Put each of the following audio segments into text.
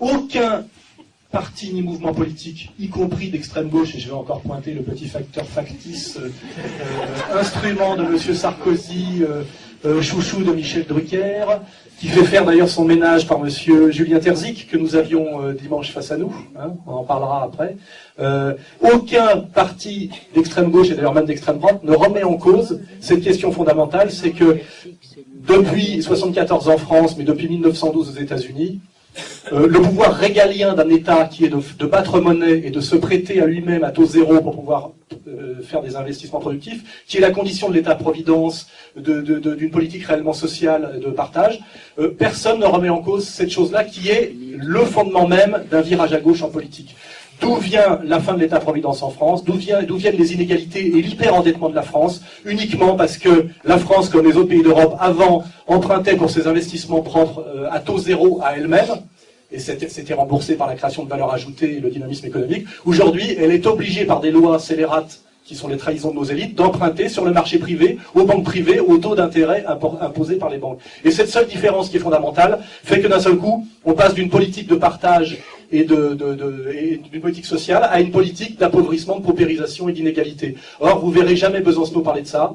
aucun parti ni mouvement politique, y compris d'extrême gauche, et je vais encore pointer le petit facteur factice, instrument de M. Sarkozy, chouchou de Michel Drucker, qui fait faire d'ailleurs son ménage par M. Julien Terzic, que nous avions dimanche face à nous, hein, on en parlera après. Aucun parti d'extrême gauche, et d'ailleurs même d'extrême droite, ne remet en cause cette question fondamentale, c'est que depuis 1974 en France, mais depuis 1912 aux États-Unis, le pouvoir régalien d'un État qui est de battre monnaie et de se prêter à lui-même à taux zéro pour pouvoir faire des investissements productifs, qui est la condition de l'État-providence, d'une politique réellement sociale de partage, personne ne remet en cause cette chose-là qui est le fondement même d'un virage à gauche en politique. D'où vient la fin de l'État-providence en France? D'où viennent les inégalités et l'hyperendettement de la France? Uniquement parce que la France, comme les autres pays d'Europe, avant, empruntait pour ses investissements propres à taux zéro à elle-même, et c'était remboursé par la création de valeur ajoutée et le dynamisme économique. Aujourd'hui, elle est obligée par des lois scélérates, qui sont les trahisons de nos élites, d'emprunter sur le marché privé, aux banques privées, au taux d'intérêt imposés par les banques. Et cette seule différence qui est fondamentale fait que d'un seul coup, on passe d'une politique de partage et d'une politique sociale à une politique d'appauvrissement, de paupérisation et d'inégalité. Or, vous verrez jamais Besancenot parler de ça.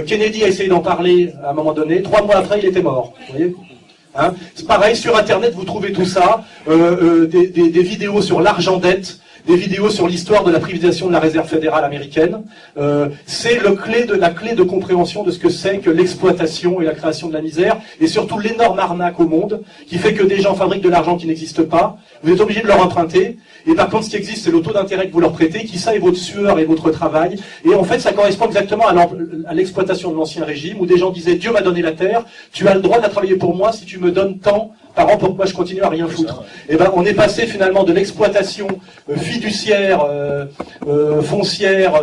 Kennedy a essayé d'en parler à un moment donné. 3 mois après, il était mort. Vous voyez ? Hein, c'est pareil, sur Internet, vous trouvez tout ça, des vidéos sur l'argent dette, des vidéos sur l'histoire de la privatisation de la réserve fédérale américaine. C'est la clé de compréhension de ce que c'est que l'exploitation et la création de la misère, et surtout l'énorme arnaque au monde, qui fait que des gens fabriquent de l'argent qui n'existe pas, vous êtes obligé de leur emprunter, et par contre ce qui existe c'est le taux d'intérêt que vous leur prêtez, qui ça est votre sueur et votre travail, et en fait ça correspond exactement à l'exploitation de l'ancien régime, où des gens disaient Dieu m'a donné la terre, tu as le droit de la travailler pour moi si tu me donnes tant par an pour que moi je continue à rien foutre. Et ben on est passé finalement de l'exploitation fiduciaire, foncière,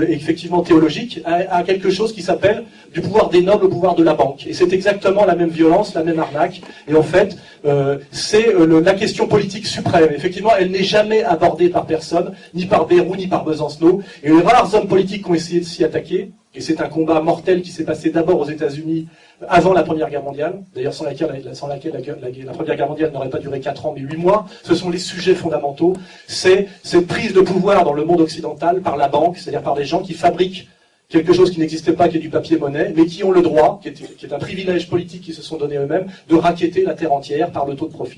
effectivement théologique, à quelque chose qui s'appelle du pouvoir des nobles au pouvoir de la banque. Et c'est exactement la même violence, la même arnaque. Et en fait, c'est la question politique suprême. Effectivement, elle n'est jamais abordée par personne, ni par Bayrou, ni par Besancenot. Et les rares hommes politiques qui ont essayé de s'y attaquer, et c'est un combat mortel qui s'est passé d'abord aux États-Unis avant la Première Guerre mondiale, d'ailleurs sans laquelle la Première Guerre mondiale n'aurait pas duré 4 ans mais 8 mois, ce sont les sujets fondamentaux, c'est cette prise de pouvoir dans le monde occidental par la banque, c'est-à-dire par des gens qui fabriquent quelque chose qui n'existait pas, qui est du papier-monnaie, mais qui ont le droit, qui est un privilège politique qu'ils se sont donné eux-mêmes, de racketter la terre entière par le taux de profit.